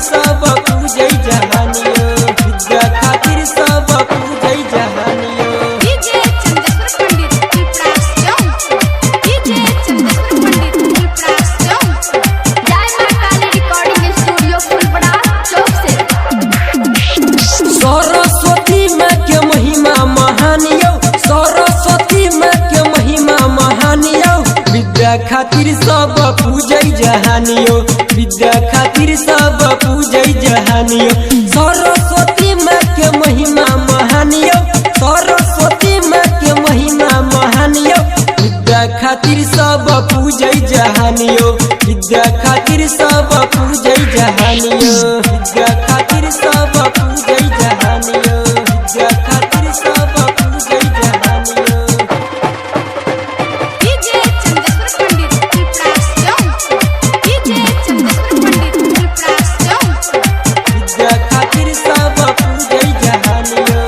सब पूजै जहानियो, विद्या खातिर सब पूजै जहानियो। डीजे चंद्रशेखर पंडित त्रिपुरास चौक, डीजे चंद्रशेखर पंडित त्रिपुरास चौक, जय मां काली रिकॉर्डिंग स्टूडियो फुलपड़ा चौक से। सरस्वती माँ के महिमा महानियो, सरस्वती माँ के महिमा महानियो, विद्या खातिर सब पूजै जहानियो, विद्या खातिर सब पूजै जहानियो। सरस्वती माँ के महिमा महानियो, सरस्वती माँ के महिमा महानियो, विद्या खातिर सब पूजै जहानियो, विद्या खातिर सब पूजै जहानियो, विद्या खातिर सब पूजै जहानियो, विद्या खातिर सब पूजै जहानियो। डीजे चंद्रशेखर पंडित त्रिपुरास चौक, डीजे चंद्रशेखर पंडित त्रिपुरास चौक, विद्या खातिर सब पूजै जहानियो।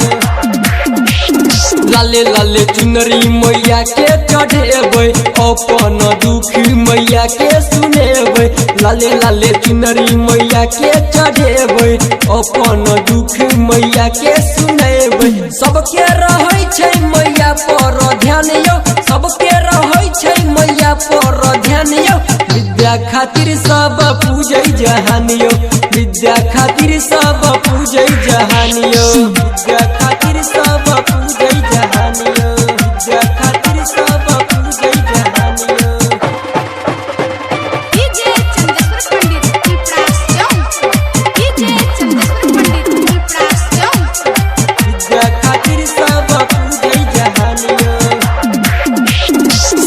लाले लाले चुनरी मैया के चढ़ेबै, अपन दुख मैया के सुनेबै, लाले लाले चुनरी मैया के चढ़ेबै, अपन दुख मैया के सुनेबै। सबके रहै छै मैया पर ध्यान यो, सबके रहै छै मैया पर ध्यान यो, विद्या खातिर सब पूजै जहानियो, विद्या खातिर सब पूजै जहानियो, विद्या खातिर सब पूजै जहानियो, विद्या खातिर सब पूजै जहानियो। डीजे चंद्रशेखर पंडित त्रिपुरास चौक, डीजे चंद्रशेखर पंडित त्रिपुरास चौक, विद्या खातिर सब पूजै जहानियो।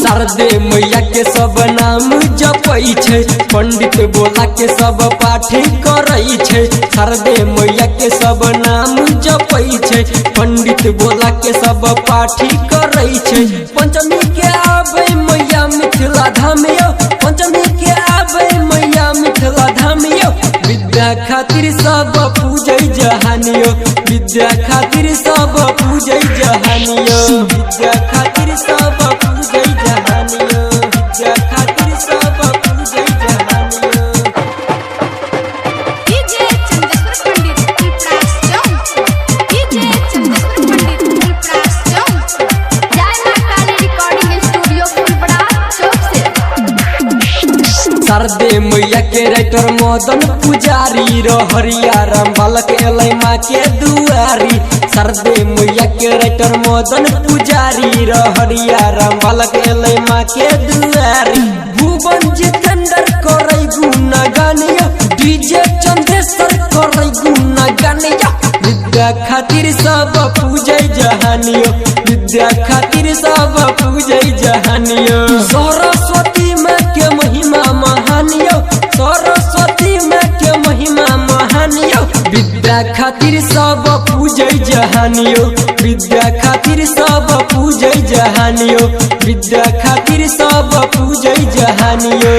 शारदे मैया के सब नाम जपै छै, पंडित बोला के सब पाठ करै छै, शारदे मैया के सब नाम जपै छै, पंडित बोला के सब पाठ करै छै। पंचमी के आबै मैया मिथिला धाम यो, पंचमी के आबै मैया मिथिला धाम यो, विद्या खातिर सब पूजै जहानियो, विद्या खातिर सब पूजै जहानियो, विद्या खातिर सब पूजै जहानियो, विद्या खातिर सब पूजै जहानियो। डीजे चंद्रशेखर पंडित त्रिपुरास चौक, डीजे चंद्रशेखर पंडित त्रिपुरास चौक, जय मां काली रिकॉर्डिंग स्टूडियो फुलपड़ा चौक से। शारदे मैया के राइटर मदन पुजारी, रहरिया राम बालक एलै माँ के दुआरी, शारदे मैया के राइटर मदन पुजारी, रहरिया राम बालक एलै माँ के दुआरी। भुवन जितेंद्र करै गुणगानिया, डीजे चंद्रेश्वर करै गुणगानिया, विद्या खातिर सब पूजै जहानियो, विद्या खातिर सब पूजै जहानियो। सरस्वती माँ के महिमा महानियो, सरस्वती माँ के महिमा महानियो, विद्या खातिर सब पूजै जहानियो, विद्या खातिर सब पूजै जहानियो, विद्या खातिर सब पूजै जहानियो।